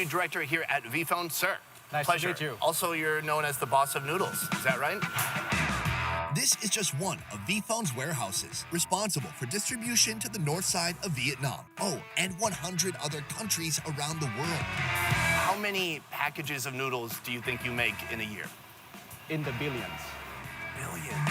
Director here at VPhone, sir. Nice Pleasure. to meet you. Also, you're known as the boss of Noodles. Is that right? This is just one of VPhone's warehouses, responsible for distribution to the north side of Vietnam. Oh, and 100 other countries around the world. How many packages of noodles do you think you make in a year? In the billions. Billions.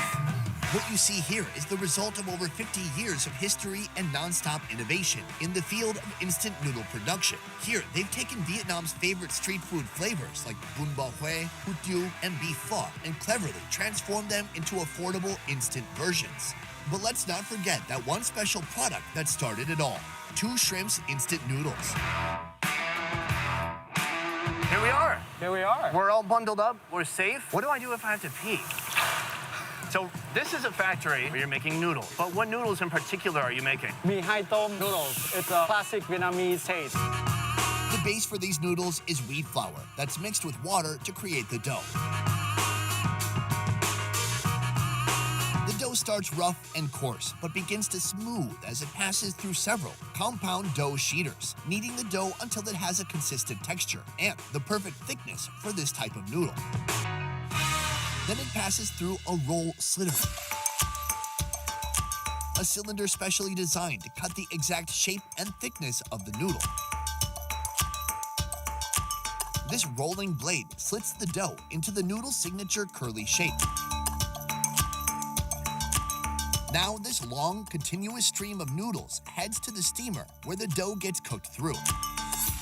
What you see here is the result of over 50 years of history and non-stop innovation in the field of instant noodle production. Here, they've taken Vietnam's favorite street food flavors like bún bò Huế, hủ tiếu, and beef pho and cleverly transformed them into affordable instant versions. But let's not forget that one special product that started it all: Two Shrimps Instant Noodles. Here we are. Here we are. We're all bundled up. We're safe. What do I do if I have to pee? So this is a factory where you're making noodles. But what noodles in particular are you making? Mì Hai Tom noodles. It's a classic Vietnamese taste. The base for these noodles is wheat flour that's mixed with water to create the dough. The dough starts rough and coarse, but begins to smooth as it passes through several compound dough sheeters, kneading the dough until it has a consistent texture and the perfect thickness for this type of noodle. Then it passes through a roll slitter, a cylinder specially designed to cut the exact shape and thickness of the noodle. This rolling blade slits the dough into the noodle's signature curly shape. Now this long, continuous stream of noodles heads to the steamer where the dough gets cooked through.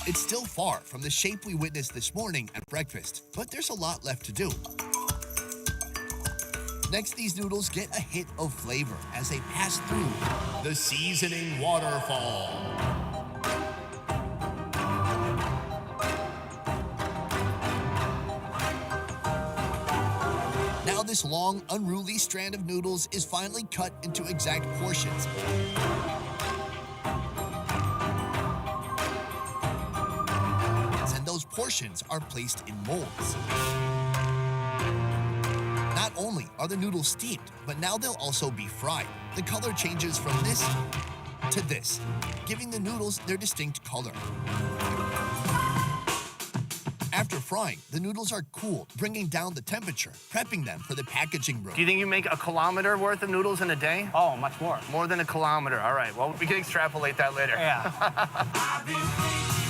It's still far from the shape we witnessed this morning at breakfast, but there's a lot left to do. Next, these noodles get a hit of flavor as they pass through the seasoning waterfall. Now this long, unruly strand of noodles is finally cut into exact portions. And those portions are placed in molds. Not only are the noodles steamed, but now they'll also be fried. The color changes from this to this, giving the noodles their distinct color. After frying, the noodles are cooled, bringing down the temperature, prepping them for the packaging room. Do you think you make a kilometer worth of noodles in a day? Oh, much more. More than a kilometer. All right, well, we can extrapolate that later. Yeah.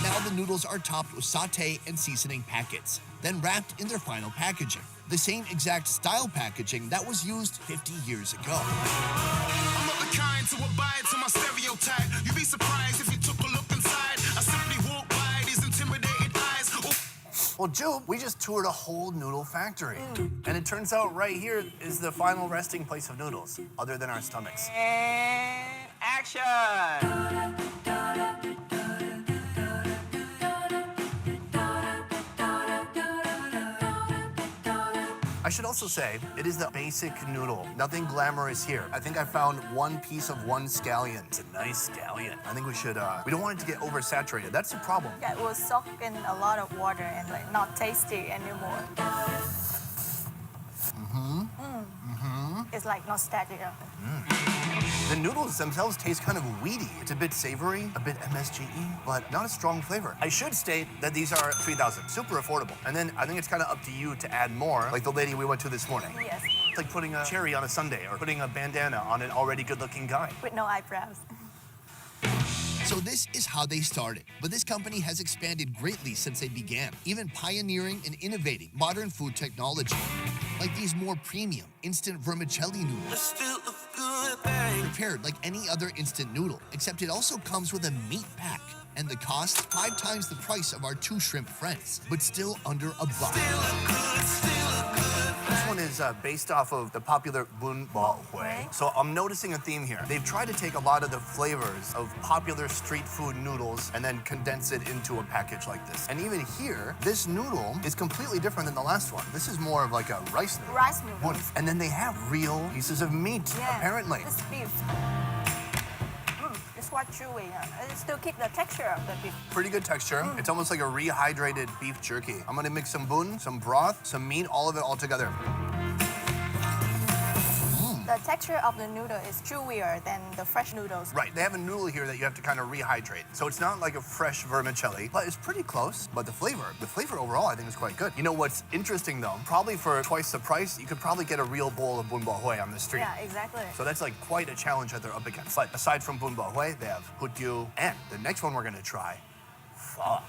Now the noodles are topped with sauté and seasoning packets, then wrapped in their final packaging. The same exact style packaging that was used 50 years ago. I'm of the kind to abide to my stereotype. You'd be surprised if you took a look inside. I simply walk by these intimidated eyes. Well, Joe, we just toured a whole noodle factory. And it turns out right here is the final resting place of noodles, other than our stomachs. And action! I should also say, it is the basic noodle. Nothing glamorous here. I think I found one piece of one scallion. It's a nice scallion. I think we should, we don't want it to get oversaturated. That's the problem. Yeah, it will soak in a lot of water and like not tasty anymore. It's like nostalgia. The noodles themselves taste kind of weedy. It's a bit savory, a bit MSG-y, but not a strong flavor. I should state that these are 3,000, super affordable. And then I think it's kind of up to you to add more, like the lady we went to this morning. Yes, It's like putting a cherry on a sundae or putting a bandana on an already good-looking guy. with no eyebrows. So this is how they started, but this company has expanded greatly since they began, even pioneering and innovating modern food technology, like these more premium instant vermicelli noodles. Prepared like any other instant noodle, except it also comes with a meat pack, and the cost 5 times the price of our 2 shrimp friends, but still under a buck. This one is based off of the popular bún bò Huế. So I'm noticing a theme here. They've tried to take a lot of the flavors of popular street food noodles and then condense it into a package like this. And even here, this noodle is completely different than the last one. This is more of like a rice noodle. Rice noodles. And then they have real pieces of meat, Yeah, apparently. It's beef. It's quite chewy. It still keep the texture of the beef. Pretty good texture. It's almost like a rehydrated beef jerky. I'm gonna mix some bun, some broth, some meat, all of it all together. The The texture of the noodle is chewier than the fresh noodles. Right, they have a noodle here that you have to kind of rehydrate. So it's not like a fresh vermicelli, but it's pretty close. But the flavor overall I think is quite good. You know what's interesting though? Probably for twice the price, you could probably get a real bowl of bún bò Huế on the street. Yeah, exactly. So that's like quite a challenge that they're up against. But aside from bún bò Huế, they have hút tiêu, and the next one we're gonna try, pho.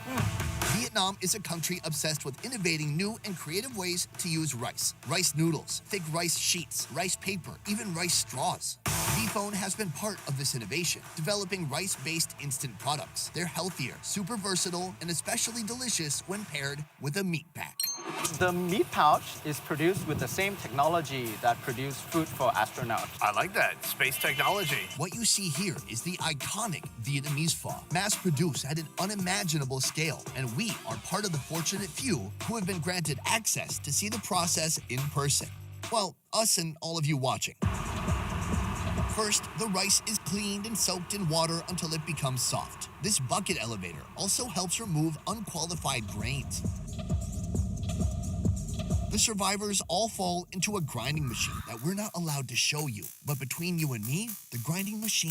Vietnam is a country obsessed with innovating new and creative ways to use rice. Rice noodles, thick rice sheets, rice paper, even rice straws. Vphone has been part of this innovation, developing rice-based instant products. They're healthier, super versatile, and especially delicious when paired with a meat pack. The meat pouch is produced with the same technology that produced food for astronauts. I like that, space technology. What you see here is the iconic Vietnamese pho, mass-produced at an unimaginable scale, and we are part of the fortunate few who have been granted access to see the process in person. Well, us and all of you watching. First, the rice is cleaned and soaked in water until it becomes soft. This bucket elevator also helps remove unqualified grains. The survivors all fall into a grinding machine that we're not allowed to show you. But between you and me, the grinding machine.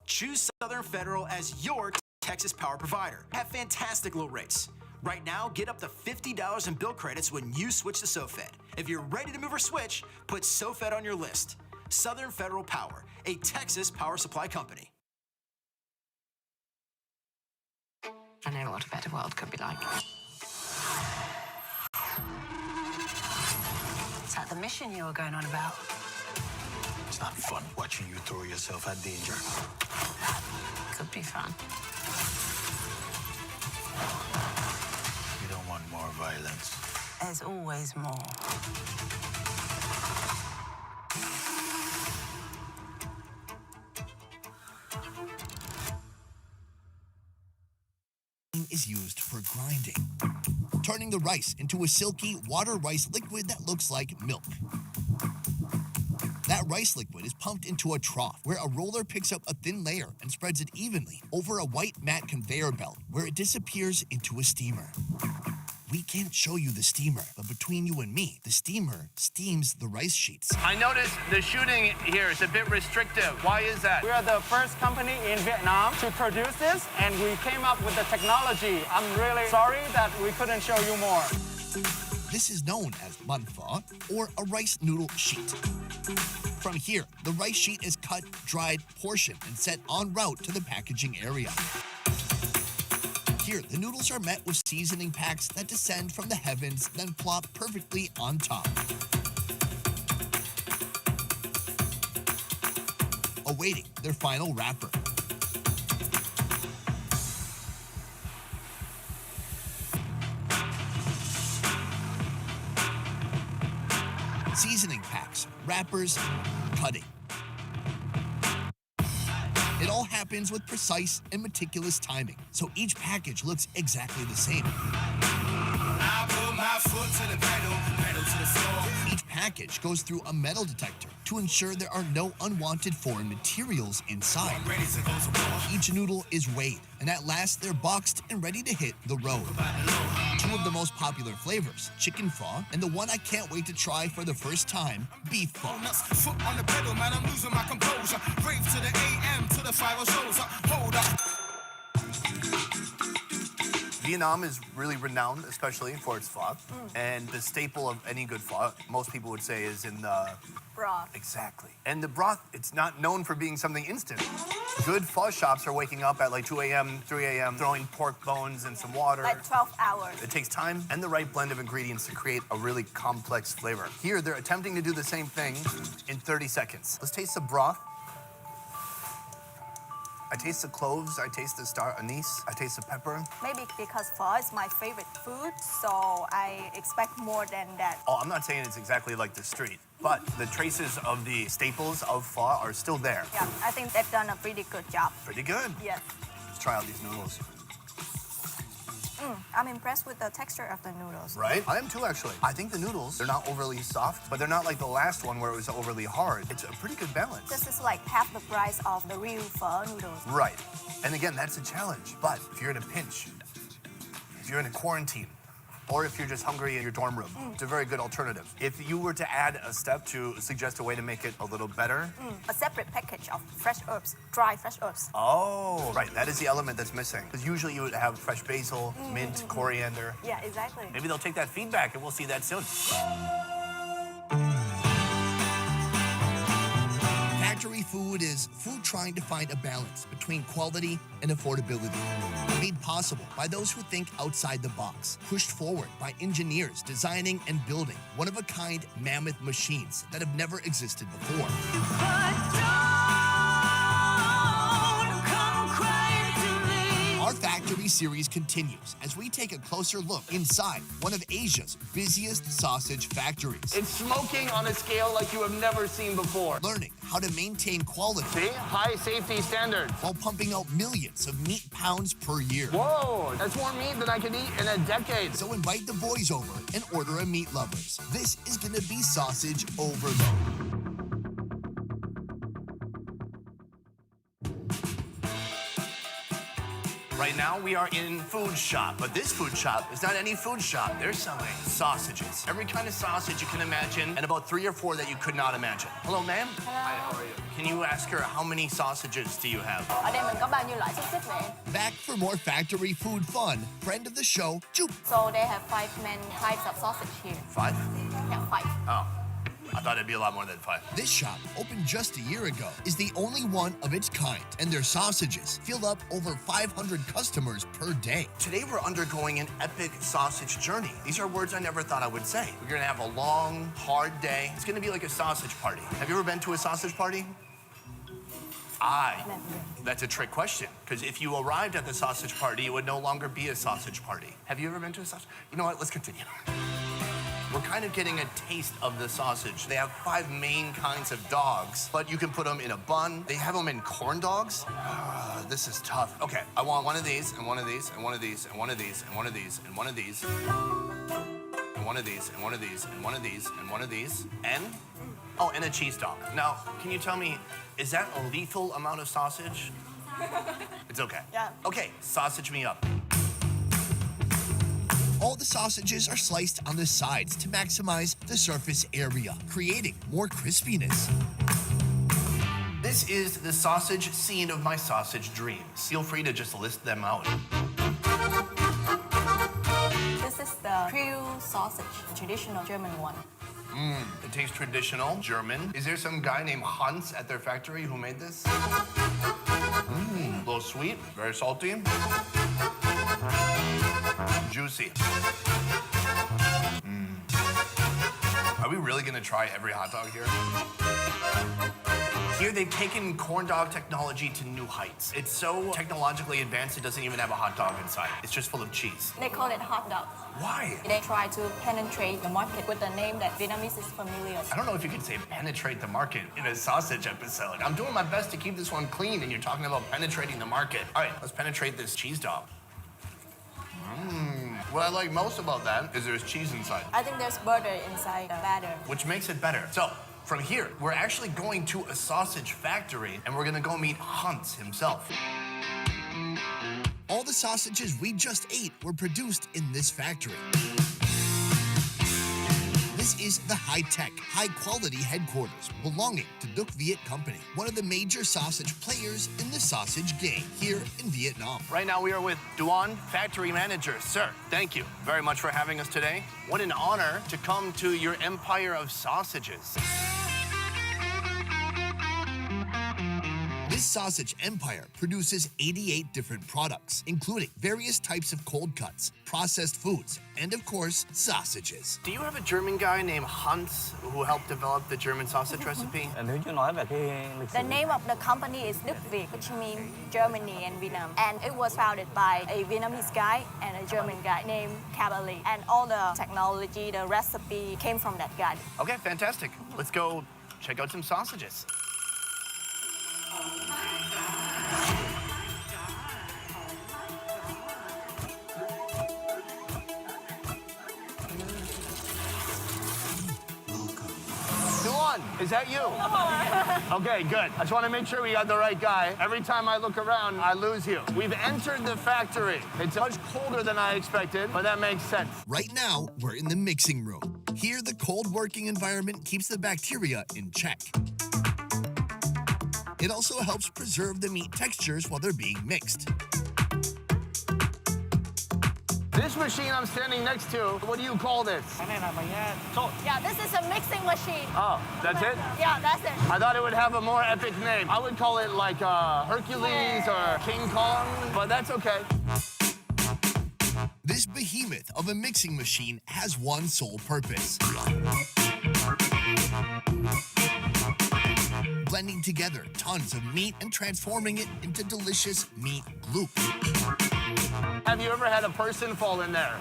Choose Southern Federal as your Texas power provider. Have fantastic low rates. Right now, get up to $50 in bill credits when you switch to SoFed. If you're ready to move or switch, put SoFed on your list. Southern Federal Power, a Texas power supply company. I know what a better world could be like. Is that the mission you were going on about? It's not fun watching you throw yourself at danger. Could be fun. You don't want more violence. There's always more. Is used for grinding, turning the rice into a silky water rice liquid that looks like milk. That rice liquid is pumped into a trough where a roller picks up a thin layer and spreads it evenly over a white mat conveyor belt where it disappears into a steamer. We can't show you the steamer, but between you and me, the steamer steams the rice sheets. I noticed the shooting here is a bit restrictive. Why is that? We are the first company in Vietnam to produce this, and we came up with the technology. I'm really sorry that we couldn't show you more. This is known as bun pho, or a rice noodle sheet. From here, the rice sheet is cut, dried, portioned, and set en route to the packaging area. Here, the noodles are met with seasoning packs that descend from the heavens, then plop perfectly on top. Awaiting their final wrapper. Seasoning packs, wrappers, cutting. It all happens with precise and meticulous timing, so each package looks exactly the same. I put my foot to the pedal to the floor. Each package goes through a metal detector to ensure there are no unwanted foreign materials inside. I'm ready to go to war. Each noodle is weighed, and at last they're boxed and ready to hit the road. Two of the most popular flavors, chicken pho, and the one I can't wait to try for the first time, beef pho. Foot on the pedal, man, I'm losing my composure. Rave to the AM, to the 5 shows up. Hold up. Vietnam is really renowned, especially for its pho. And the staple of any good pho, most people would say, is in the... Broth. Exactly. And the broth, it's not known for being something instant. Good pho shops are waking up at like 2 a.m., 3 a.m., throwing pork bones and some water. Like 12 hours. It takes time and the right blend of ingredients to create a really complex flavor. Here, they're attempting to do the same thing in 30 seconds. Let's taste the broth. I taste the cloves, I taste the star anise, I taste the pepper. Maybe because pho is my favorite food, so I expect more than that. Oh, I'm not saying it's exactly like the street, but the traces of the staples of pho are still there. Yeah, I think they've done a pretty good job. Pretty good. Yes. Let's try out these noodles. I'm impressed with the texture of the noodles. Right? I am too, actually. I think the noodles, they're not overly soft, but they're not like the last one where it was overly hard. It's a pretty good balance. This is like half the price of the real pho noodles. Right. And again, that's a challenge. But if you're in a pinch, if you're in a quarantine, or if you're just hungry in your dorm room. It's a very good alternative. If you were to add a step to suggest a way to make it a little better. A separate package of fresh herbs, dry fresh herbs. Oh, right. That is the element that's missing. Because usually you would have fresh basil, mint, coriander. Yeah, exactly. Maybe they'll take that feedback and we'll see that soon. Factory food is food trying to find a balance between quality and affordability. Made possible by those who think outside the box. Pushed forward by engineers designing and building one-of-a-kind mammoth machines that have never existed before. Our Factory series continues as we take a closer look inside one of Asia's busiest sausage factories. It's smoking on a scale like you have never seen before. Learning how to maintain quality See? High safety standards. while pumping out millions of meat pounds per year. Whoa, that's more meat than I could eat in a decade. So invite the boys over and order a Meat Lovers. This is gonna be sausage overload. Right now, we are in food shop, but this food shop is not any food shop. They're selling sausages. Every kind of sausage you can imagine, and about 3 or 4 that you could not imagine. Hello, ma'am. Hi, how are you? Can you ask her how many sausages do you have? Ở đây mình có bao nhiêu loại xúc xích vậy? Back for more factory food fun. Friend of the show, Jup. So they have 5 main types of sausage here. 5? Yeah, 5. Oh, I thought it'd be a lot more than 5. This shop, opened just a year ago, is the only one of its kind, and their sausages fill up over 500 customers per day. Today, we're undergoing an epic sausage journey. These are words I never thought I would say. We're gonna have a long, hard day. It's gonna be like a sausage party. Have you ever been to a sausage party? That's a trick question, because if you arrived at the sausage party, it would no longer be a sausage party. Have you ever been to a sausage? You know what, let's continue. We're kind of getting a taste of the sausage. They have 5 main kinds of dogs, but you can put them in a bun. They have them in corn dogs. This is tough. Okay, I want one of these, and one of these, and one of these, and one of these, and one of these, and one of these, and one of these, and one of these, and one of these, and one of these, and oh, and a cheese dog. Now, can you tell me, is that a lethal amount of sausage? It's okay. Yeah. Okay, sausage me up. All the sausages are sliced on the sides to maximize the surface area, creating more crispiness. This is the sausage scene of my sausage dreams. Feel free to just list them out. This is the Creole sausage, traditional German one. It tastes traditional, German. Is there some guy named Hans at their factory who made this? A little sweet, very salty. Juicy. Are we really gonna try every hot dog here? Here, they've taken corn dog technology to new heights. It's so technologically advanced, it doesn't even have a hot dog inside. It's just full of cheese. They call it hot dog. Why? They try to penetrate the market with a name that Vietnamese is familiar. I don't know if you could say penetrate the market in a sausage episode. I'm doing my best to keep this one clean, and you're talking about penetrating the market. All right, let's penetrate this cheese dog. What I like most about that is there's cheese inside, I think there's butter inside the batter. which makes it better. So, from here, we're actually going to a sausage factory, and we're gonna go meet Hans himself. All the sausages we just ate were produced in this factory. This is the high-tech, high-quality headquarters belonging to Duc Viet Company, one of the major sausage players in the sausage game here in Vietnam. Right now, we are with Duan, factory manager. Sir, thank you very much for having us today. What an honor to come to your empire of sausages. This sausage empire produces 88 different products, including various types of cold cuts, processed foods, and of course, sausages. Do you have a German guy named Hans who helped develop the German sausage recipe? Nếu như nói về cái lịch The name of the company is Duc Viet, which means Germany and Vietnam. And it was founded by a Vietnamese guy and a German guy named Cavalli. And all the technology, the recipe came from that guy. Okay, fantastic. Let's go check out some sausages. won? Is that you? Okay, good. I just want to make sure we got the right guy. Every time I look around, I lose you. We've entered the factory. It's much colder than I expected, but that makes sense. Right now, we're in the mixing room. Here, the cold working environment keeps the bacteria in check. It also helps preserve the meat textures while they're being mixed. This machine I'm standing next to, what do you call this? Yeah, this is a mixing machine. Oh, that's it? Yeah, that's it. I thought it would have a more epic name. I would call it like Hercules or King Kong, but that's okay. This behemoth of a mixing machine has one sole purpose: blending together tons of meat and transforming it into delicious meat gloop. Have you ever had a person fall in there?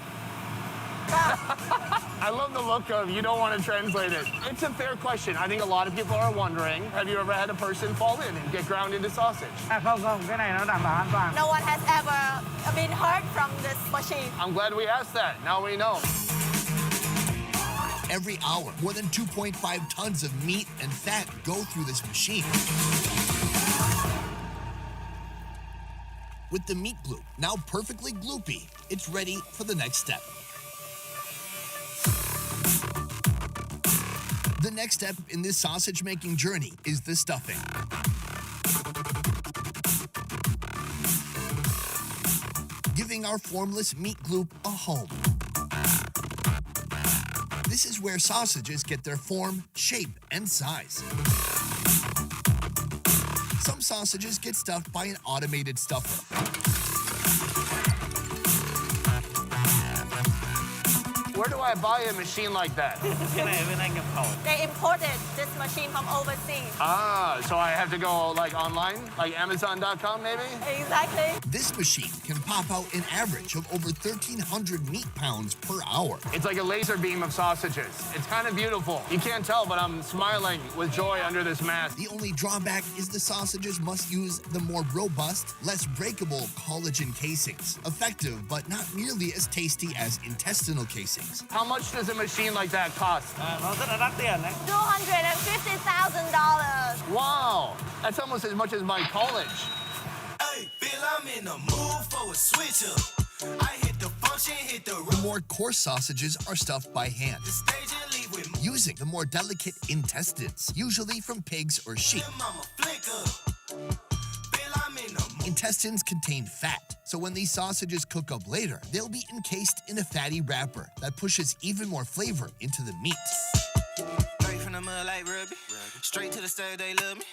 I love the look of you don't want to translate it. It's a fair question. I think a lot of people are wondering, have you ever had a person fall in and get ground into sausage? À, không, cái này nó đảm bảo an toàn. No one has ever been hurt from this machine. I'm glad we asked that. Now we know. Every hour, more than 2.5 tons of meat and fat go through this machine. With the meat gloop now perfectly gloopy, it's ready for the next step. The next step in this sausage-making journey is the stuffing. Giving our formless meat gloop a home. This is where sausages get their form, shape, and size. Some sausages get stuffed by an automated stuffer. Where do I buy a machine like that? They imported this machine from overseas. Ah, so I have to go like online, like Amazon.com maybe? Exactly. This machine can pop out an average of over 1,300 meat pounds per hour. It's like a laser beam of sausages. It's kind of beautiful. You can't tell, but I'm smiling with joy under this mask. The only drawback is the sausages must use the more robust, less breakable collagen casings. Effective, but not nearly as tasty as intestinal casings. How much does a machine like that cost? Nó rất là đắt tiền đấy. $250,000. Wow, that's almost as much as my college. Hey, Bill, I'm in the mood for a switch up. I hit the function, hit the The more coarse sausages are stuffed by hand, stage and leave with me. using the more delicate intestines, usually from pigs or sheep. Mama flick up. Bill, I'm in the mood. Intestines contain fat, so when these sausages cook up later, they'll be encased in a fatty wrapper that pushes even more flavor into the meat. Straight from the mud like Ruby. Straight to the stage, they love me.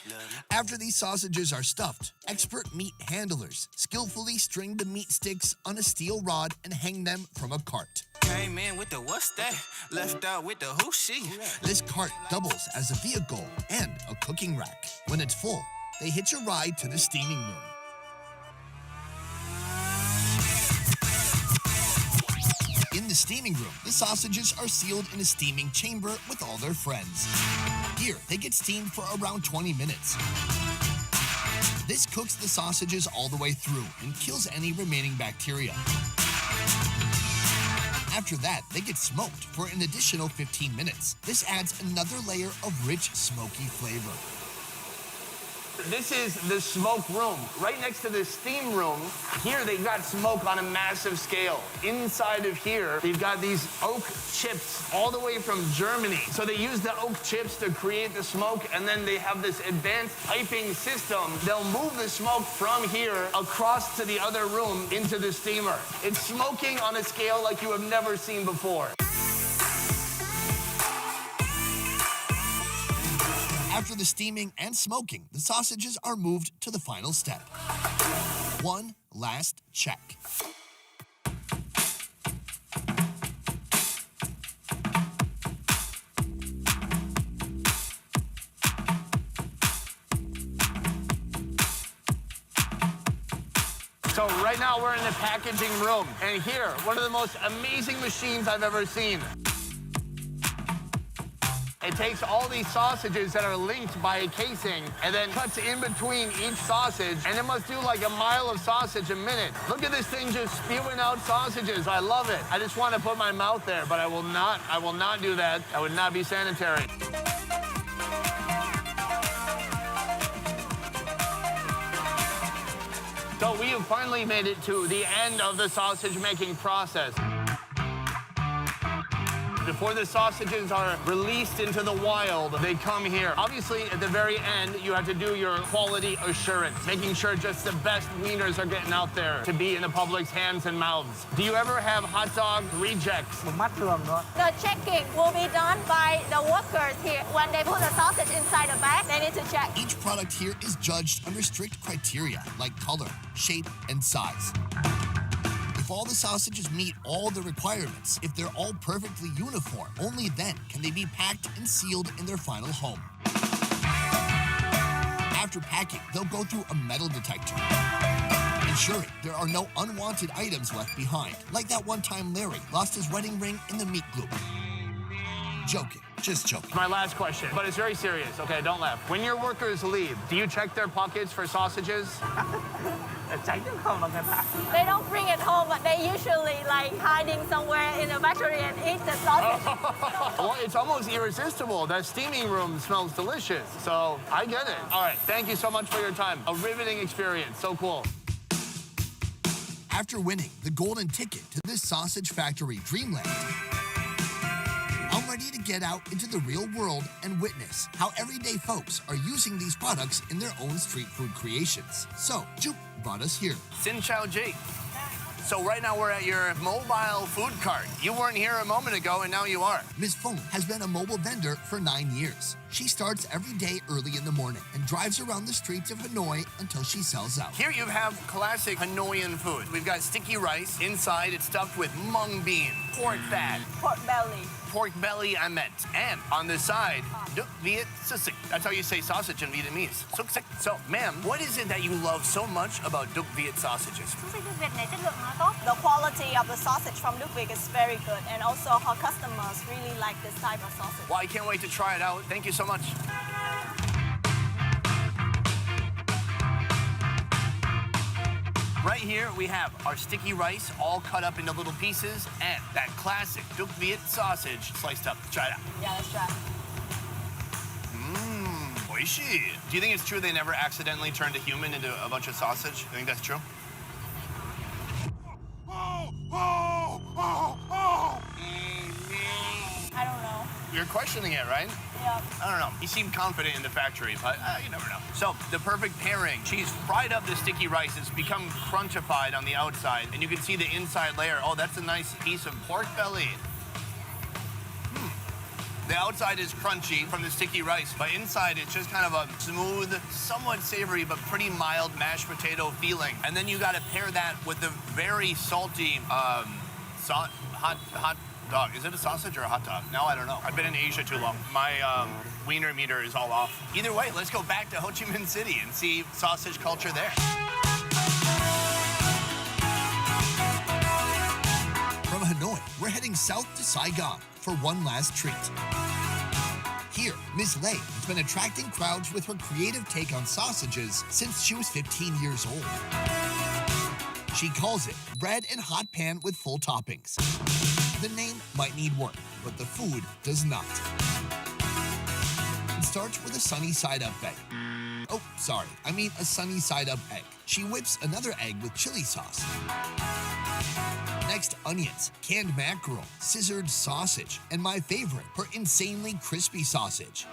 After these sausages are stuffed, expert meat handlers skillfully string the meat sticks on a steel rod and hang them from a cart. Came in with the what's that? Left out with the who she. This cart doubles as a vehicle and a cooking rack. When it's full, they hitch a ride to the steaming room. In the steaming room, the sausages are sealed in a steaming chamber with all their friends. Here, they get steamed for around 20 minutes. This cooks the sausages all the way through and kills any remaining bacteria. After that, they get smoked for an additional 15 minutes. This adds another layer of rich, smoky flavor. This is the smoke room. Right next to the steam room, here they've got smoke on a massive scale. Inside of here, they've got these oak chips all the way from Germany. So they use the oak chips to create the smoke, and then they have this advanced piping system. They'll move the smoke from here across to the other room into the steamer. It's smoking on a scale like you have never seen before. After the steaming and smoking, the sausages are moved to the final step. One last check. So right now we're in the packaging room, and here, one of the most amazing machines I've ever seen. It takes all these sausages that are linked by a casing and then cuts in between each sausage, and it must do like a mile of sausage a minute. Look at this thing just spewing out sausages. I love it. I just want to put my mouth there, but I will not do that. That would not be sanitary. So we have finally made it to the end of the sausage making process. Before the sausages are released into the wild, they come here. Obviously, at the very end, you have to do your quality assurance, making sure just the best wieners are getting out there to be in the public's hands and mouths. Do you ever have hot dog rejects? The checking will be done by the workers here. When they put the sausage inside the bag, they need to check. Each product here is judged under strict criteria like color, shape, and size. If all the sausages meet all the requirements, if they're all perfectly uniform, only then can they be packed and sealed in their final home. After packing, they'll go through a metal detector, ensuring there are no unwanted items left behind, like that one time Larry lost his wedding ring in the meat gloop. Joking, just joking. My last question, but it's very serious. Okay, don't laugh. When your workers leave, do you check their pockets for sausages? They don't bring it home, but they usually like hiding somewhere in the factory and eat the sausage. Well, it's almost irresistible. That steaming room smells delicious, so I get it. All right, thank you so much for your time. A riveting experience, so cool. After winning the golden ticket to this sausage factory dreamland, I'm ready to get out into the real world and witness how everyday folks are using these products in their own street food creations. So, Juke brought us here. Sin Chow Ji. So right now we're at your mobile food cart. You weren't here a moment ago, and now you are. Ms. Fong has been a mobile vendor for 9 years. She starts every day early in the morning and drives around the streets of Hanoi until she sells out. Here you have classic Hanoian food. We've got sticky rice. Inside, it's stuffed with mung bean, pork fat, Pork belly. pork belly I meant. And on the side, duk viet susik. That's how you say sausage in Vietnamese. Suk sik. So, ma'am, what is it that you love so much about duk viet sausages? The quality of the sausage from Đức Việt is very good, and also our customers really like this type of sausage. Well, I can't wait to try it out. Thank you so much. Right here, we have our sticky rice all cut up into little pieces and that classic Duk Viet sausage sliced up. Try it out. Yeah, let's try. Oishi. Do you think it's true they never accidentally turned a human into a bunch of sausage? You think that's true? I don't know. You're questioning it, right? Yeah. I don't know. You seem confident in the factory, but you never know. So, the perfect pairing. She's fried up the sticky rice. It's become crunchified on the outside, and you can see the inside layer. Oh, that's a nice piece of pork belly. The outside is crunchy from the sticky rice, but inside it's just kind of a smooth, somewhat savory, but pretty mild mashed potato feeling. And then you gotta pair that with the very salty, hot dog. Is it a sausage or a hot dog? Now I don't know. I've been in Asia too long. My wiener meter is all off. Either way, let's go back to Ho Chi Minh City and see sausage culture there. From Hanoi, we're heading south to Saigon for one last treat. Here, Ms. Lei has been attracting crowds with her creative take on sausages since she was 15 years old. She calls it bread and hot pan with full toppings. The name might need work, but the food does not. It starts with a sunny side up egg. Oh, sorry, I mean a sunny side up egg. She whips another egg with chili sauce. Next, onions, canned mackerel, scissored sausage, and my favorite, her insanely crispy sausage.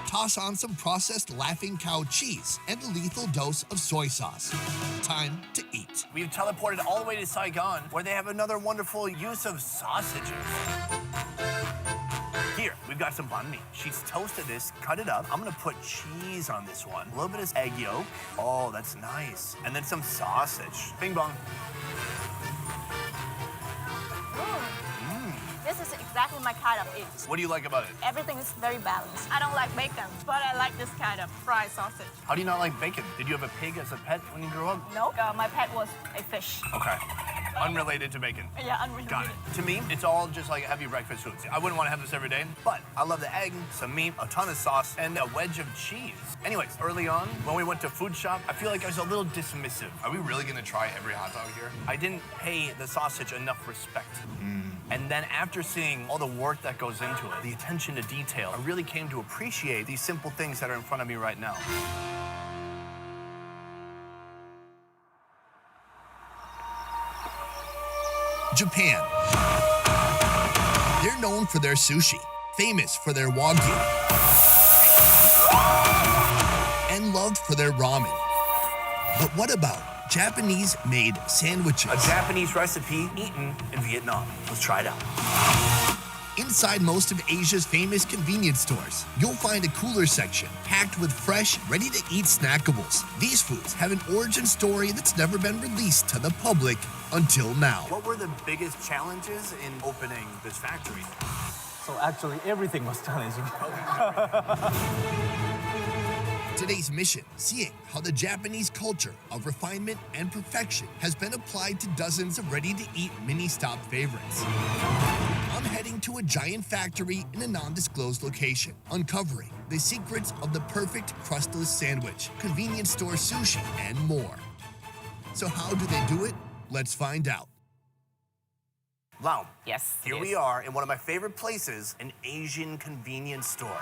Toss on some processed Laughing Cow cheese and a lethal dose of soy sauce. Time to eat. We've teleported all the way to Saigon, where they have another wonderful use of sausages. Here, we've got some banh mi. She's toasted this, cut it up. I'm gonna put cheese on this one. A little bit of egg yolk. Oh, that's nice. And then some sausage. Bing bong. This is exactly my kind of eat. What do you like about it? Everything is very balanced. I don't like bacon, but I like this kind of fried sausage. How do you not like bacon? Did you have a pig as a pet when you grew up? No, my pet was a fish. Okay. Unrelated to bacon. Yeah, unrelated. Got it. To me, it's all just like heavy breakfast foods. I wouldn't want to have this every day, but I love the egg, some meat, a ton of sauce, and a wedge of cheese. Anyways, early on, when we went to food shop, I feel like I was a little dismissive. Are we really gonna try every hot dog here? I didn't pay the sausage enough respect. And then after seeing all the work that goes into it, the attention to detail, I really came to appreciate these simple things that are in front of me right now. Japan. They're known for their sushi, famous for their wagyu, and loved for their ramen. But what about Japanese-made sandwiches? A Japanese recipe eaten in Vietnam. Let's try it out. Inside most of Asia's famous convenience stores, you'll find a cooler section packed with fresh, ready-to-eat snackables. These foods have an origin story that's never been released to the public until now. What were the biggest challenges in opening this factory? So actually, everything was challenging. Today's mission, seeing how the Japanese culture of refinement and perfection has been applied to dozens of ready-to-eat mini-stop favorites. I'm heading to a giant factory in a non-disclosed location, uncovering the secrets of the perfect crustless sandwich, convenience store sushi, and more. So how do they do it? Let's find out. Lau, Yes. here we are in one of my favorite places, an Asian convenience store.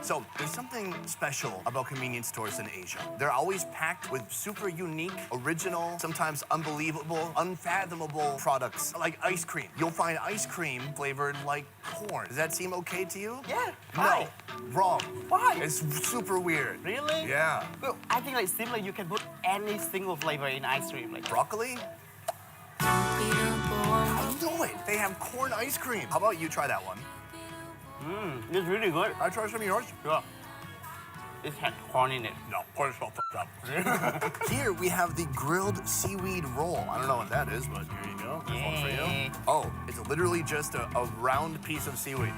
So there's something special about convenience stores in Asia. They're always packed with super unique, original, sometimes unbelievable, unfathomable products, like ice cream. You'll find ice cream flavored like corn. Does that seem okay to you? Yeah. No, Why? wrong. Why? It's super weird. Really? Yeah. Well, I think like simply you can put any single flavor in ice cream. Like Broccoli? I know it. They have corn ice cream. How about you try that one? it's really good. I try some of yours? Yeah. It had corn in it. No, corn's all fucked up. Here we have the grilled seaweed roll. I don't know what that is, but here you go. There's one for you. Yay. Oh, it's literally just a round piece of seaweed.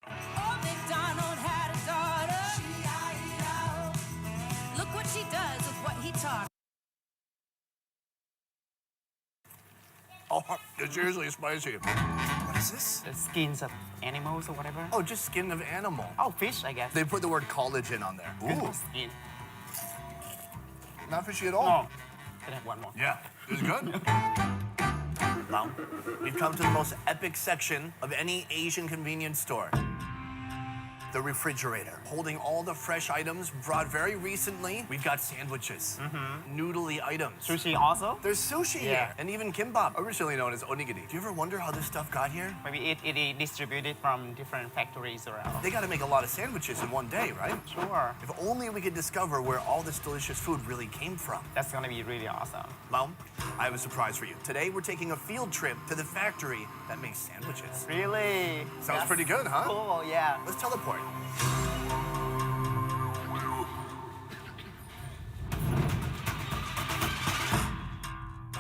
McDonald had a daughter. Look what she does with what he taught. Oh, it's seriously spicy. What is this? The skins of animals or whatever. Oh, just skin of animal. Oh, fish, I guess. They put the word collagen on there. Ooh, Skin. not fishy at all. Oh. Can I have one more? Yeah, it's good. Well, we've come to the most epic section of any Asian convenience store. The refrigerator, holding all the fresh items brought very recently. We've got sandwiches, noodly items. Sushi also? There's sushi Yeah. here, and even kimbap, originally known as onigiri. Do you ever wonder how this stuff got here? Maybe it distributed from different factories around. They got to make a lot of sandwiches in one day, right? Sure. If only we could discover where all this delicious food really came from. That's gonna be really awesome. Well, I have a surprise for you. Today, we're taking a field trip to the factory that makes sandwiches. Really? Sounds pretty good, huh? Cool, yeah. Let's teleport.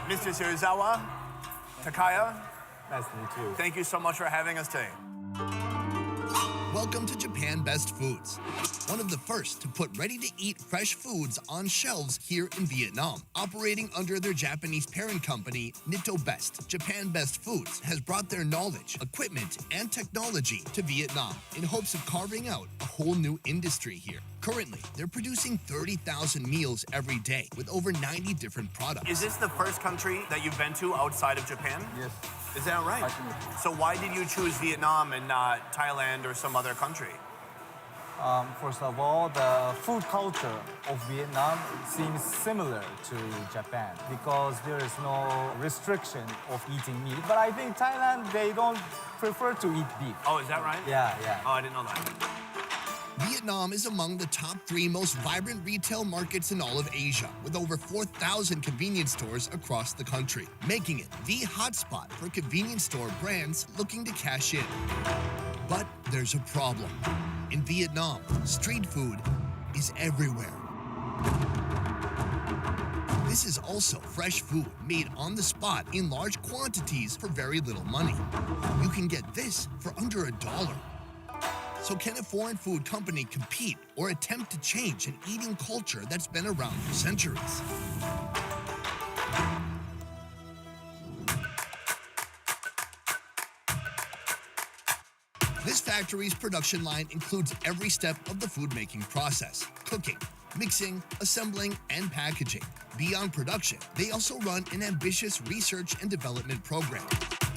Mr. Serizawa, Takaya, Nice to meet you. thank you so much for having us today. Welcome to Japan Best Foods, one of the first to put ready-to-eat fresh foods on shelves here in Vietnam. Operating under their Japanese parent company, Nitto Best, Japan Best Foods has brought their knowledge, equipment, and technology to Vietnam in hopes of carving out a whole new industry here. Currently, they're producing 30,000 meals every day with over 90 different products. Is this the first country that you've been to outside of Japan? Yes. Is that right? So why did you choose Vietnam and not Thailand or some other country? First of all, the food culture of Vietnam seems similar to Japan because there is no restriction of eating meat. But I think Thailand, they don't prefer to eat beef. Oh, is that right? Yeah, yeah. Oh, I didn't know that. Vietnam is among the top 3 most vibrant retail markets in all of Asia, with over 4,000 convenience stores across the country, making it the hotspot for convenience store brands looking to cash in. But there's a problem. In Vietnam, street food is everywhere. This is also fresh food made on the spot in large quantities for very little money. You can get this for under $1. So can a foreign food company compete or attempt to change an eating culture that's been around for centuries? This factory's production line includes every step of the food-making process: cooking, mixing, assembling, and packaging. Beyond production, they also run an ambitious research and development program.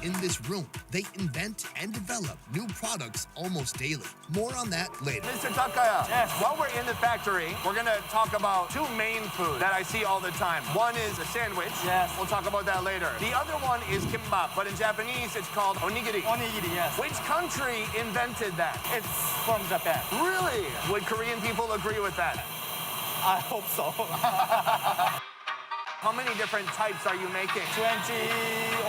in this room. They invent and develop new products almost daily. More on that later. Mr. Takaya, yes. While we're in the factory, we're gonna talk about two main foods that I see all the time. One is a sandwich. Yes. We'll talk about that later. The other one is kimbap, but in Japanese it's called onigiri. Onigiri, yes. Which country invented that? It's from Japan. Really? Would Korean people agree with that? I hope so. How many different types are you making? 20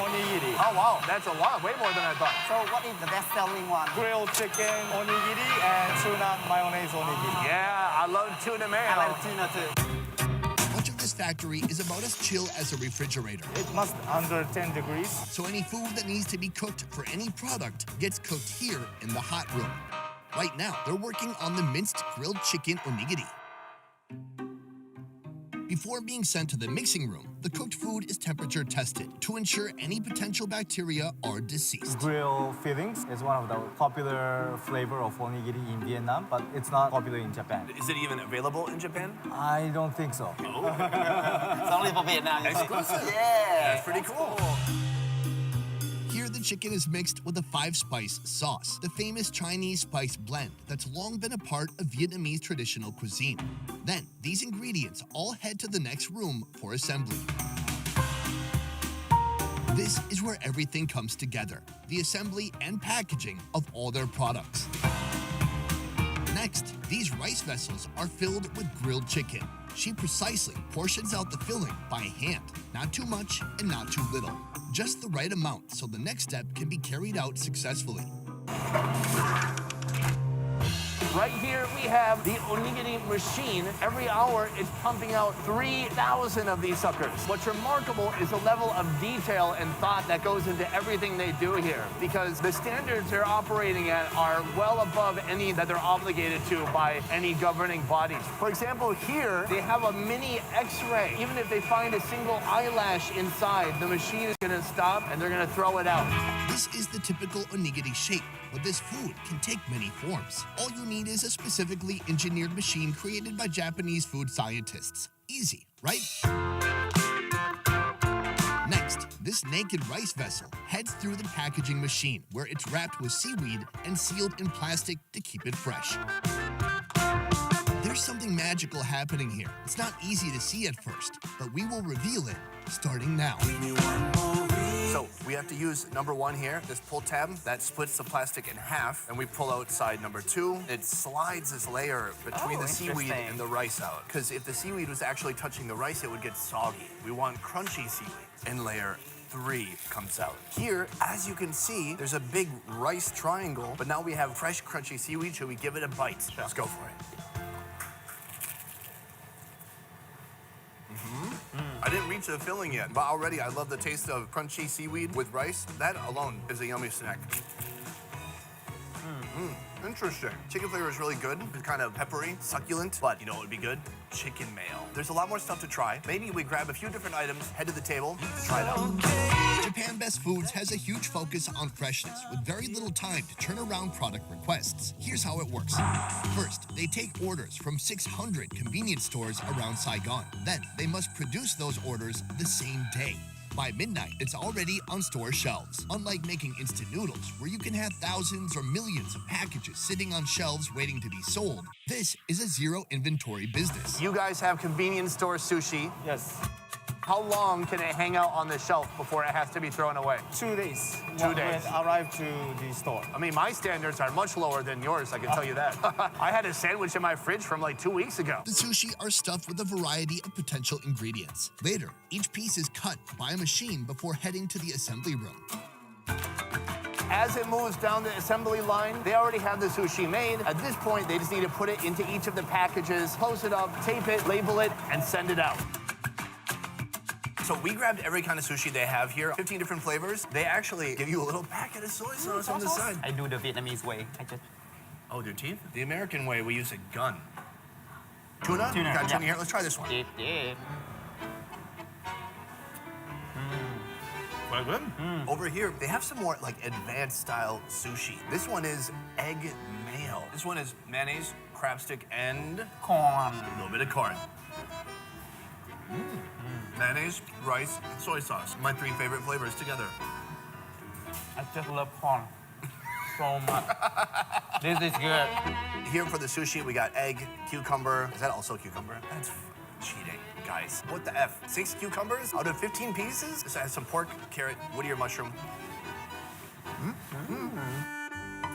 onigiri. Oh, wow, that's a lot, way more than I thought. So what is the best-selling one? Grilled chicken onigiri and tuna mayonnaise onigiri. Yeah, I love tuna mayo. I like tuna too. Much of this factory is about as chill as a refrigerator. It must under 10 degrees. So any food that needs to be cooked for any product gets cooked here in the hot room. Right now, they're working on the minced grilled chicken onigiri. Before being sent to the mixing room, the cooked food is temperature tested to ensure any potential bacteria are deceased. Grill fillings is one of the popular flavor of onigiri in Vietnam, but it's not popular in Japan. Is it even available in Japan? I don't think so. It's only for Vietnam. Exclusive? Yeah. That's pretty cool. Here, the chicken is mixed with a 5-spice sauce, the famous Chinese spice blend that's long been a part of Vietnamese traditional cuisine. Then, these ingredients all head to the next room for assembly. This is where everything comes together, the assembly and packaging of all their products. Next, these rice vessels are filled with grilled chicken. She precisely portions out the filling by hand, not too much and not too little. Just the right amount so the next step can be carried out successfully. Right here we have the onigiri machine. Every hour it's pumping out 3,000 of these suckers. What's remarkable is the level of detail and thought that goes into everything they do here, because the standards they're operating at are well above any that they're obligated to by any governing bodies. For example, here they have a mini X-ray. Even if they find a single eyelash inside, the machine is gonna stop and they're gonna throw it out. This is the typical onigiri shape, but this food can take many forms. All you need is a specifically engineered machine created by Japanese food scientists. Easy, right? Next, this naked rice vessel heads through the packaging machine, where it's wrapped with seaweed and sealed in plastic to keep it fresh. There's something magical happening here. It's not easy to see at first, but we will reveal it starting now. So we have to use number 1 here, this pull tab that splits the plastic in half, and we pull out side number 2. It slides this layer between the seaweed and the rice out. Because if the seaweed was actually touching the rice, it would get soggy. We want crunchy seaweed. And layer 3 comes out. Here, as you can see, there's a big rice triangle, but now we have fresh, crunchy seaweed. Should we give it a bite? Let's go for it. I didn't reach the filling yet, but already I love the taste of crunchy seaweed with rice. That alone is a yummy snack. Interesting. Chicken flavor is really good. It's kind of peppery, succulent, but you know what would be good? Chicken mayo. There's a lot more stuff to try. Maybe we grab a few different items, head to the table, try it out. Japan Best Foods has a huge focus on freshness with very little time to turn around product requests. Here's how it works. First, they take orders from 600 convenience stores around Saigon. Then, they must produce those orders the same day. By midnight, it's already on store shelves. Unlike making instant noodles, where you can have thousands or millions of packages sitting on shelves waiting to be sold, this is a zero inventory business. You guys have convenience store sushi. Yes. How long can it hang out on the shelf before it has to be thrown away? 2 days. 2 days. When arrive to the store. I mean, my standards are much lower than yours, I can tell you that. I had a sandwich in my fridge from like 2 weeks ago. The sushi are stuffed with a variety of potential ingredients. Later, each piece is cut by a machine before heading to the assembly room. As it moves down the assembly line, they already have the sushi made. At this point, they just need to put it into each of the packages, close it up, tape it, label it, and send it out. So we grabbed every kind of sushi they have here, 15 different flavors. They actually give you a little packet of soy sauce on the side. I do the Vietnamese way. I just... Oh, your teeth? The American way, we use a gun. Tuna? Tuna, You got tuna yeah. here? Let's try this one. Dip, dip. Quite good. Over here, they have some more like advanced style sushi. This one is egg mayo. This one is mayonnaise, crab stick, and Corn. a little bit of corn. Mayonnaise, rice, and soy sauce. My 3 favorite flavors together. I just love corn so much. This is good. Here for the sushi, we got egg, cucumber. Is that also cucumber? That's cheating, guys. What the F? 6 cucumbers out of 15 pieces? This has some pork, carrot, Whittier mushroom.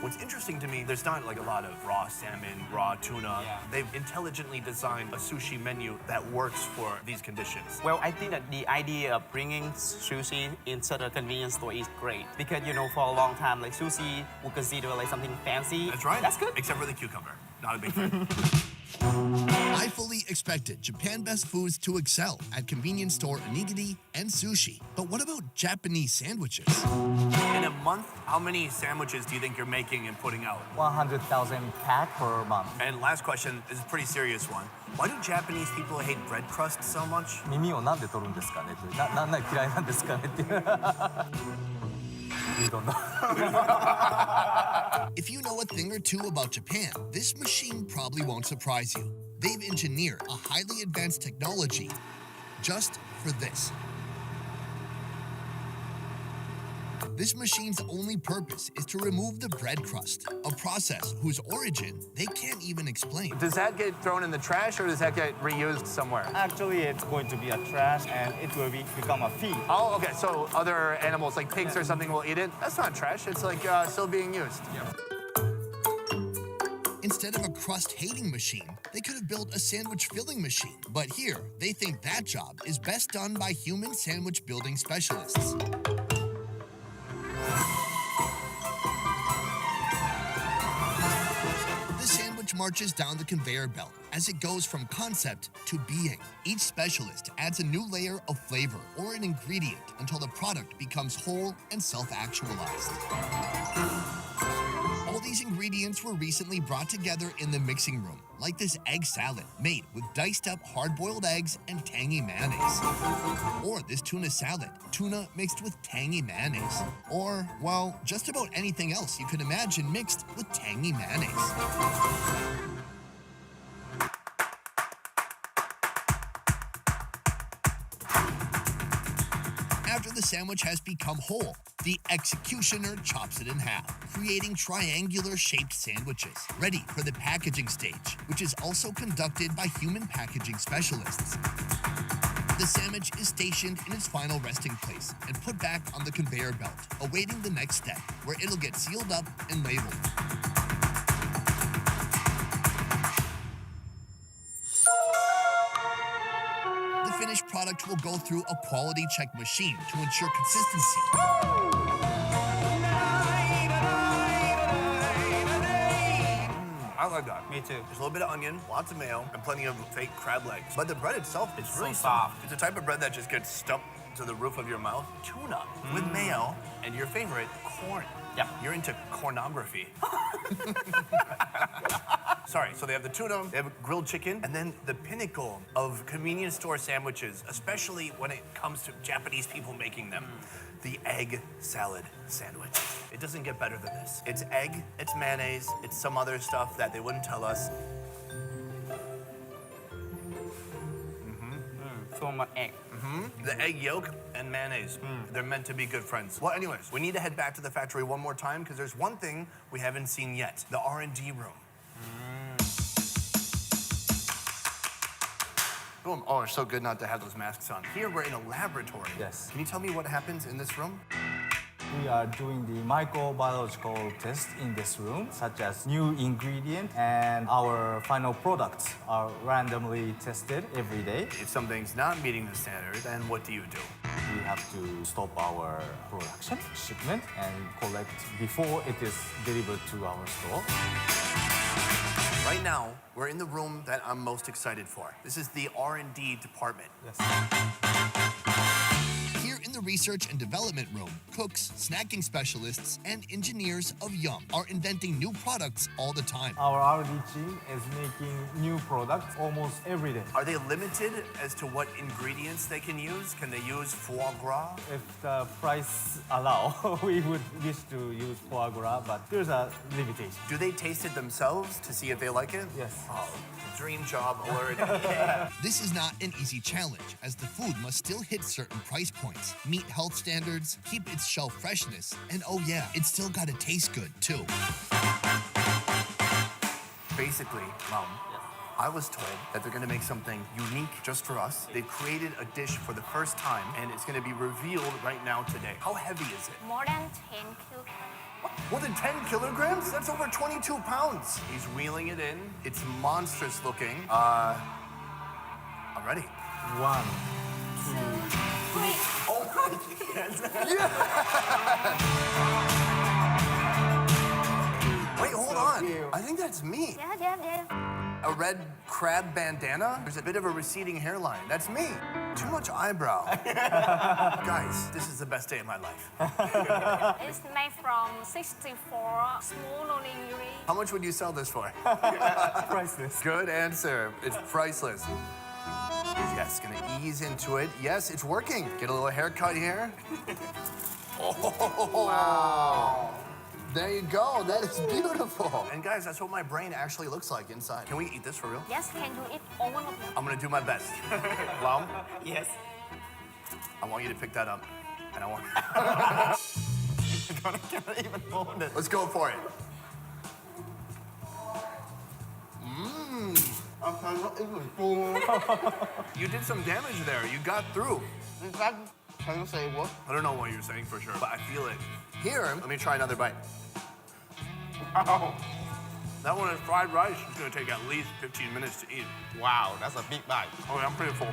What's interesting to me, there's not like a lot of raw salmon, raw tuna. Yeah. They've intelligently designed a sushi menu that works for these conditions. Well, I think that the idea of bringing sushi inside a convenience store is great because, you know, for a long time, like sushi we consider like something fancy. That's right. That's good. Except for the cucumber. Not a big fan. I fully expected Japan Best Foods to excel at convenience store onigiri and sushi. But what about Japanese sandwiches? In a month, how many sandwiches do you think you're making and putting out? 100,000 pack per month. And last question, this is a pretty serious one. Why do Japanese people hate bread crust so much? 耳をなんで取るんですかねって。なんで嫌いなんですかねって。We don't know. If you know a thing or two about Japan, this machine probably won't surprise you. They've engineered a highly advanced technology just for this. This machine's only purpose is to remove the bread crust, a process whose origin they can't even explain. Does that get thrown in the trash or does that get reused somewhere? Actually, it's going to be a trash and it will become a feed. Oh, okay. So other animals like pigs or something will eat it? That's not trash. It's like still being used. Instead of a crust-hating machine, they could have built a sandwich-filling machine. But here, they think that job is best done by human sandwich-building specialists. The sandwich marches down the conveyor belt as it goes from concept to being. Each specialist adds a new layer of flavor or an ingredient until the product becomes whole and self-actualized. All these ingredients were recently brought together in the mixing room, like this egg salad made with diced up hard-boiled eggs and tangy mayonnaise. Or this tuna salad, tuna mixed with tangy mayonnaise. Or, well, just about anything else you could imagine mixed with tangy mayonnaise. After the sandwich has become whole, the executioner chops it in half, creating triangular-shaped sandwiches, ready for the packaging stage, which is also conducted by human packaging specialists. The sandwich is stationed in its final resting place and put back on the conveyor belt, awaiting the next step, where it'll get sealed up and labeled. The finished product will go through a quality check machine to ensure consistency. I like that. Me too. There's a little bit of onion, lots of mayo, and plenty of fake crab legs. But the bread itself is really so soft. soft. It's the type of bread that just gets stumped to the roof of your mouth. Tuna with mayo and your favorite, corn. Yep. You're into cornography. Sorry, so they have the tuna, they have grilled chicken, and then the pinnacle of convenience store sandwiches, especially when it comes to Japanese people making them, the egg salad sandwich. It doesn't get better than this. It's egg, it's mayonnaise, it's some other stuff that they wouldn't tell us. So much egg. The egg yolk and mayonnaise, they're meant to be good friends. Well, anyways, we need to head back to the factory one more time because there's one thing we haven't seen yet, the R&D room. Boom. Oh, it's so good not to have those masks on. Here we're in a laboratory. Yes. Can you tell me what happens in this room? We are doing the microbiological test in this room, such as new ingredient, and our final products are randomly tested every day. If something's not meeting the standard, then what do you do? We have to stop our production, shipment, and collect before it is delivered to our store. Right now, we're in the room that I'm most excited for. This is the R&D department. Yes. Here in the research and development room, cooks, snacking specialists, and engineers of Yum are inventing new products all the time. Our R&D team is making new products almost every day. Are they limited as to what ingredients they can use? Can they use foie gras? If the price allow, we would wish to use foie gras, but there's a limitation. Do they taste it themselves to see if they like it? Yes. Oh, dream job alert. This is not an easy challenge, as the food must still hit certain price points, meet health standards, keep its shelf freshness, and oh yeah, it's still gotta taste good too. Basically, Mom, I was told that they're gonna make something unique just for us. They've created a dish for the first time, and it's gonna be revealed right now today. How heavy is it? More than 10 kilograms. More than 10 kilograms? That's over 22 pounds. He's wheeling it in. It's monstrous looking. I'm ready. 1, 2. Oh my God. Wait, hold on. I think that's me. Yeah. A red crab bandana. There's a bit of a receding hairline. That's me. Too much eyebrow. Guys, this is the best day of my life. It's made from 64 small onigiri. How much would you sell this for? Priceless. Good answer. It's priceless. Yes, gonna ease into it. Yes, it's working. Get a little haircut here. Oh, wow. There you go. That is beautiful. And guys, that's what my brain actually looks like inside. Can we eat this for real? Yes, can you eat all one of them? I'm gonna do my best. Lam, Yes. I want you to pick that up. And I want... I can't even hold it. Let's go for it. You did some damage there. You got through. Can you say what? I don't know what you're saying for sure, but I feel it. Here, let me try another bite. Oh. That one is fried rice. It's gonna take at least 15 minutes to eat. Wow, that's a big bite. Oh, I'm pretty full.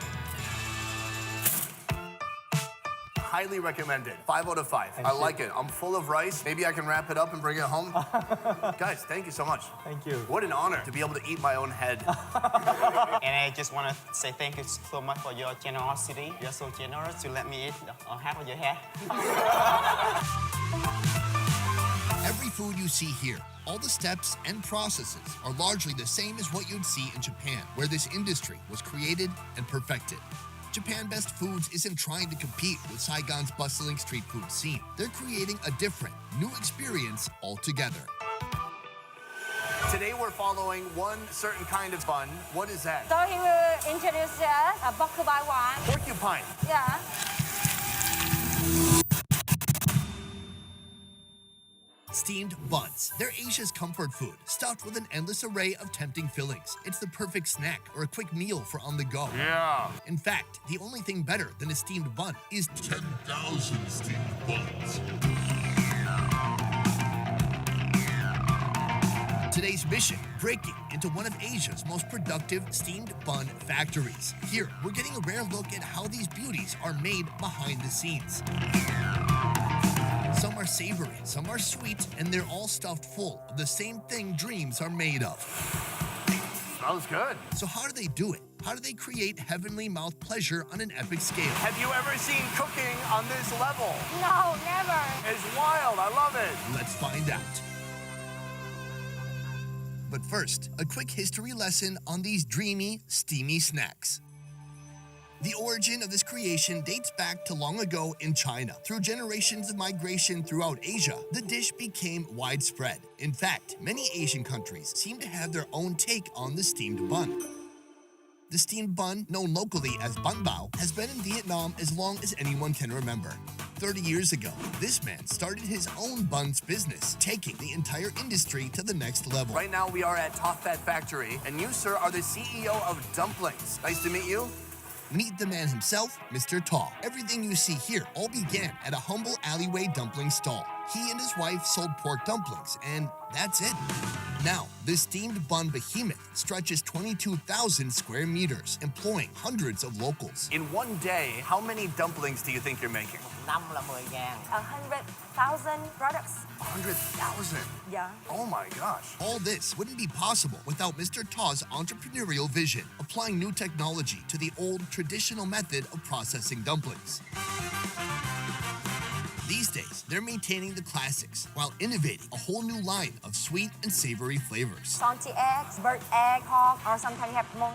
Highly recommended. 5 out of 5. I like it. I'm full of rice. Maybe I can wrap it up and bring it home. Guys, thank you so much. Thank you. What an honor to be able to eat my own head. And I just want to say thank you so much for your generosity. You're so generous to let me eat half of your hair. Every food you see here, all the steps and processes are largely the same as what you'd see in Japan, where this industry was created and perfected. Japan Best Foods isn't trying to compete with Saigon's bustling street food scene. They're creating a different, new experience altogether. Today we're following one certain kind of bun. What is that? So he will introduce us a porcupine. Porcupine. Yeah. Steamed buns. They're Asia's comfort food, stuffed with an endless array of tempting fillings. It's the perfect snack or a quick meal for on the go. Yeah. In fact, the only thing better than a steamed bun is 10,000 steamed buns. Today's mission, breaking into one of Asia's most productive steamed bun factories. Here, we're getting a rare look at how these beauties are made behind the scenes. Some are savory, some are sweet, and they're all stuffed full of the same thing dreams are made of. Smells good. So how do they do it? How do they create heavenly mouth pleasure on an epic scale? Have you ever seen cooking on this level? No, never. It's wild. I love it. Let's find out. But first, a quick history lesson on these dreamy, steamy snacks. The origin of this creation dates back to long ago in China. Through generations of migration throughout Asia, the dish became widespread. In fact, many Asian countries seem to have their own take on the steamed bun. The steamed bun, known locally as bun bao, has been in Vietnam as long as anyone can remember. 30 years ago, this man started his own buns business, taking the entire industry to the next level. Right now we are at Top Fat Factory, and you, sir, are the CEO of Dumplings. Nice to meet you. Meet the man himself, Mr. Tall. Everything you see here all began at a humble alleyway dumpling stall. He and his wife sold pork dumplings, and that's it. Now, this steamed bun behemoth stretches 22,000 square meters, employing hundreds of locals. In one day, how many dumplings do you think you're making? 100,000 products. 100,000. Yeah. Oh my gosh. All this wouldn't be possible without Mr. Taw's entrepreneurial vision, applying new technology to the old traditional method of processing dumplings. These days, they're maintaining the classics while innovating a whole new line of sweet and savory flavors. Salty eggs, bird egg, pork, or sometimes have more.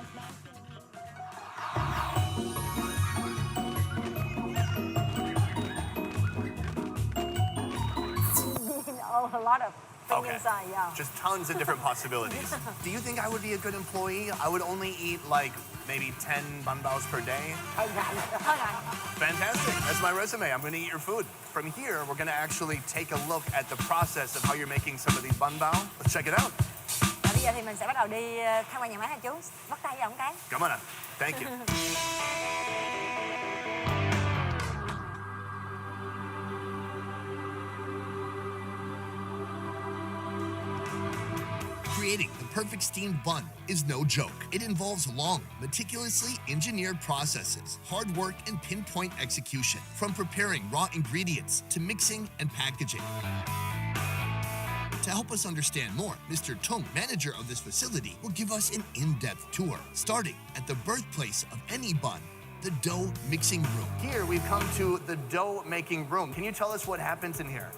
A lot of thing Okay. inside, yeah. Just tons of different possibilities. Do you think I would be a good employee? I would only eat like maybe 10 bun baos per day. Hơi ngại. Fantastic. That's my resume. I'm going to eat your food. From here, we're going to actually take a look at the process of how you're making some of these bun bao. Let's check it out. Và bây giờ thì mình sẽ bắt đầu đi tham quan nhà máy hả chú? Bắt tay vào ống cái. Come on. Thank you. Creating the perfect steamed bun is no joke. It involves long, meticulously engineered processes, hard work, and pinpoint execution, from preparing raw ingredients to mixing and packaging. To help us understand more, Mr. Tung, manager of this facility, will give us an in-depth tour, starting at the birthplace of any bun, the dough mixing room. Here we've come to the dough making room. Can you tell us what happens in here?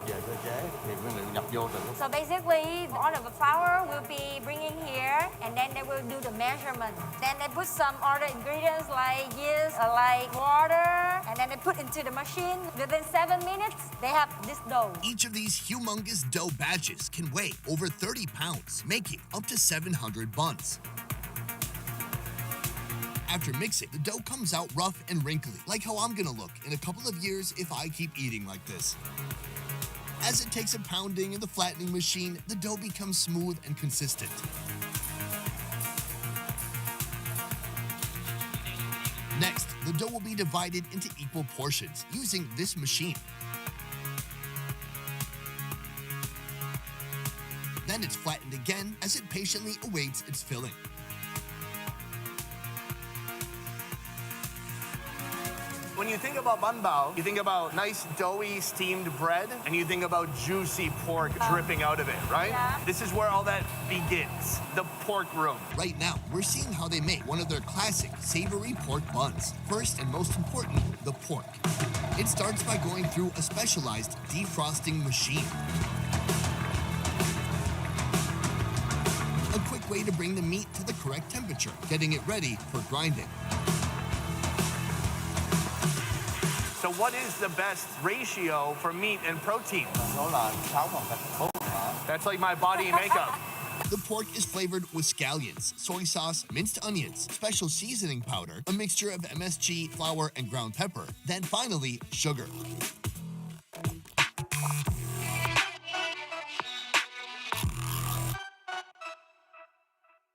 So basically, all of the flour will be bringing here, and then they will do the measurement. Then they put some other ingredients like yeast, like water, and then they put into the machine. Within 7 minutes, they have this dough. Each of these humongous dough batches can weigh over 30 pounds, making up to 700 buns. After mixing, the dough comes out rough and wrinkly, like how I'm gonna look in a couple of years if I keep eating like this. As it takes a pounding in the flattening machine, the dough becomes smooth and consistent. Next, the dough will be divided into equal portions using this machine. Then it's flattened again as it patiently awaits its filling. When you think about bun bao, you think about nice doughy steamed bread, and you think about juicy pork dripping out of it, right? Yeah. This is where all that begins, the pork room. Right now, we're seeing how they make one of their classic savory pork buns. First and most important, the pork. It starts by going through a specialized defrosting machine. A quick way to bring the meat to the correct temperature, getting it ready for grinding. So what is the best ratio for meat and protein? That's like my body makeup. The pork is flavored with scallions, soy sauce, minced onions, special seasoning powder, a mixture of MSG, flour, and ground pepper, then finally, sugar.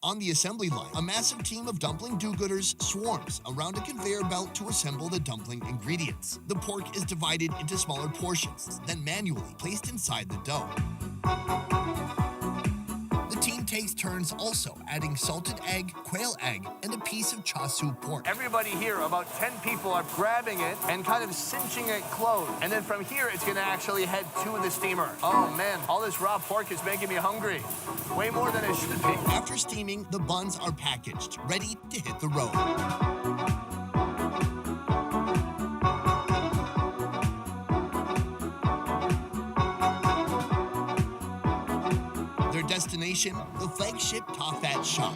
On the assembly line, a massive team of dumpling do-gooders swarms around a conveyor belt to assemble the dumpling ingredients. The pork is divided into smaller portions, then manually placed inside the dough. The team takes turns also adding salted egg, quail egg, and a piece of chasu pork. Everybody here, about 10 people, are grabbing it and kind of cinching it closed. And then from here, it's gonna actually head to the steamer. Oh man, all this raw pork is making me hungry. Way more than it should be. After steaming, the buns are packaged, ready to hit the road. Their destination, the flagship Tofat shop.